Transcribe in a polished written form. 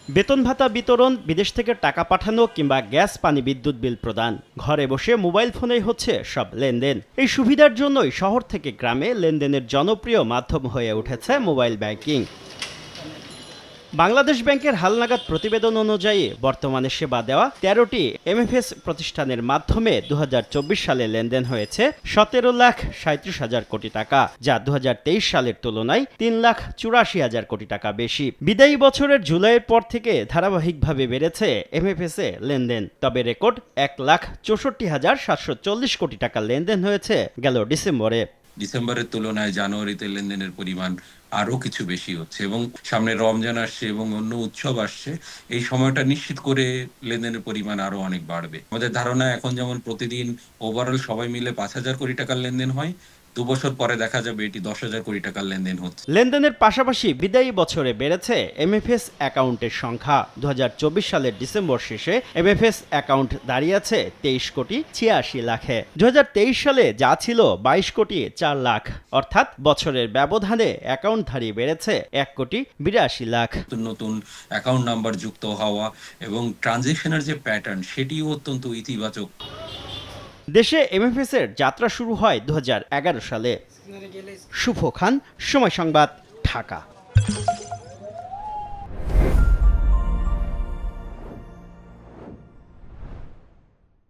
বেতন ভাতা বিতরণ, বিদেশ থেকে টাকা পাঠানো কিংবা গ্যাস, পানি, বিদ্যুৎ বিল প্রদান, ঘরে বসে মোবাইল ফোনেই হচ্ছে সব লেনদেন। এই সুবিধার জন্যই শহর থেকে গ্রামে লেনদেনের জনপ্রিয় মাধ্যম হয়ে উঠেছে মোবাইল ব্যাংকিং। বাংলাদেশ ব্যাংকের হালনাগাদ প্রতিবেদন অনুযায়ী বর্তমানে সেবা দেওয়া ১৩টি এমএফএস প্রতিষ্ঠানের মাধ্যমে ২০২৪ সালে লেনদেন হয়েছে ১৭,৩৭,০০০ কোটি টাকা, যা ২০২৩ সালের তুলনায় ৩,৮৪,০০০ কোটি টাকা বেশি। বিদায়ী বছরের জুলাইয়ের পর থেকে ধারাবাহিকভাবে বেড়েছে এমএফএস এ লেনদেন। তবে রেকর্ড ১,৬৪,৭৪০ কোটি টাকা লেনদেন হয়েছে গেল ডিসেম্বরে। ডিসেম্বরের তুলনায় জানুয়ারিতে লেনদেনের পরিমাণ আরো কিছু বেশি হচ্ছে এবং সামনে রমজান আসছে এবং অন্য উৎসব আসছে। এই সময়টা নিশ্চিত করে লেনদেনের পরিমাণ আরো অনেক বাড়বে। আমাদের ধারণা এখন যেমন প্রতিদিন ওভারঅল সবাই মিলে ৫,০০০ কোটি টাকার লেনদেন হয়, ২ বছর পরে দেখা যাবে এটি ১০,০০০ কোটি টাকার লেনদেন হচ্ছে। লেনদেনের পাশাপাশি বিদায়ী বছরে বেড়েছে এমএফএস অ্যাকাউন্টের সংখ্যা। ২০২৪ সালের ডিসেম্বর শেষে এমএফএস অ্যাকাউন্ট দাঁড়িয়েছে ২৩,৮৬,০০,০০০-এ। ২০২৩ সালে যা ছিল ২২,৪,০০,০০০, অর্থাৎ বছরের ব্যবধানে অ্যাকাউন্টধারী বেড়েছে ১,৮২,৮২,০০,০০০। নতুন অ্যাকাউন্ট নাম্বার যুক্ত হওয়া এবং ট্রানজেকশনের যে প্যাটার্ন সেটিও অত্যন্ত ইতিবাচক। দেশে এমএফএস এর যাত্রা শুরু হয় ২০১১ সালে। শুভ খান, সময় সংবাদ, ঢাকা।